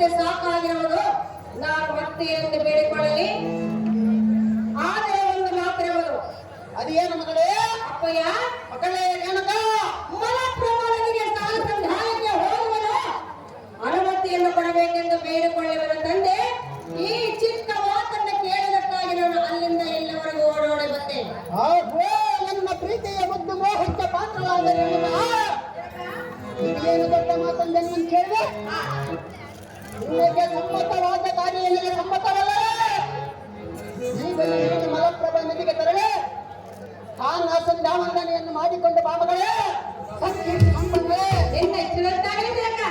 ಮತ್ತೆ ಸಾಕಾಗಿರುವುದು. ನಾನು ಮತ್ತೆ ಎಂದು ಬೇಡಿಕೊಳ್ಳಲಿ. ಆದರೆ ಒಂದು ಮಾತಿರುವುದು. ಅದೇನು ಮಗಳೇ? ಅಪ್ಪಯ್ಯ, ಮಗಳೇ ರೇಣುಕಾ, ಮಲಪ್ರಭಾವನಿಗೆ ಸ್ಥಾನ ಸಂಧಾನಕ್ಕೆ ಹೋಗುವನು ಅನುಮತಿಯನ್ನು ಕೊಡಬೇಕೆಂದು ಬೇಡಿಕೊಳ್ಳುವ ತಂದೆ. ಈ ಚಿಕ್ಕ ಮಾತನ್ನು ಕೇಳಿದಕ್ಕಾಗಿ ನಾನು ಅಲ್ಲಿಂದ ಇಲ್ಲಿವರೆಗೂ ಓಡೋಡಿ ಬಂದೆ. ಆಹೋ, ನನ್ನ ಪ್ರೀತಿಯ ಮುದ್ದು ಮೋಹಕ್ಕೆ ಪಾತ್ರವಾದ ರೇಣುಕಾ, ಇದೇನು ದೊಡ್ಡ ಮಾತಂದ ನೀನು ಕೇಳಿದೆ? ನಿನಗೆ ಸಮ್ಮತವಾದ ಕಾರ್ಯ ನಿನಗೆ ಸಮ್ಮತವಲ್ಲ. ಈಗ ನೀನು ಮಲಪ್ರಭಾ ನದಿಗೆ ತೆರಳಿ ತಾನು ಸಂಧಾವನೆಯನ್ನು ಮಾಡಿಕೊಂಡು ಬಾ ಮಗಳೇ. ನಿನ್ನ ಇಷ್ಟವಾಗಿದೆ ಅಕ್ಕ.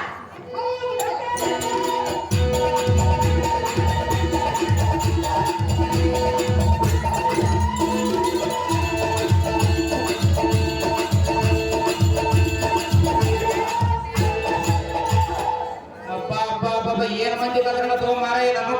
ಏನ್ ಮಂದಿ ಬದಲ ಮಾರಾಯ ನಮ್ಮ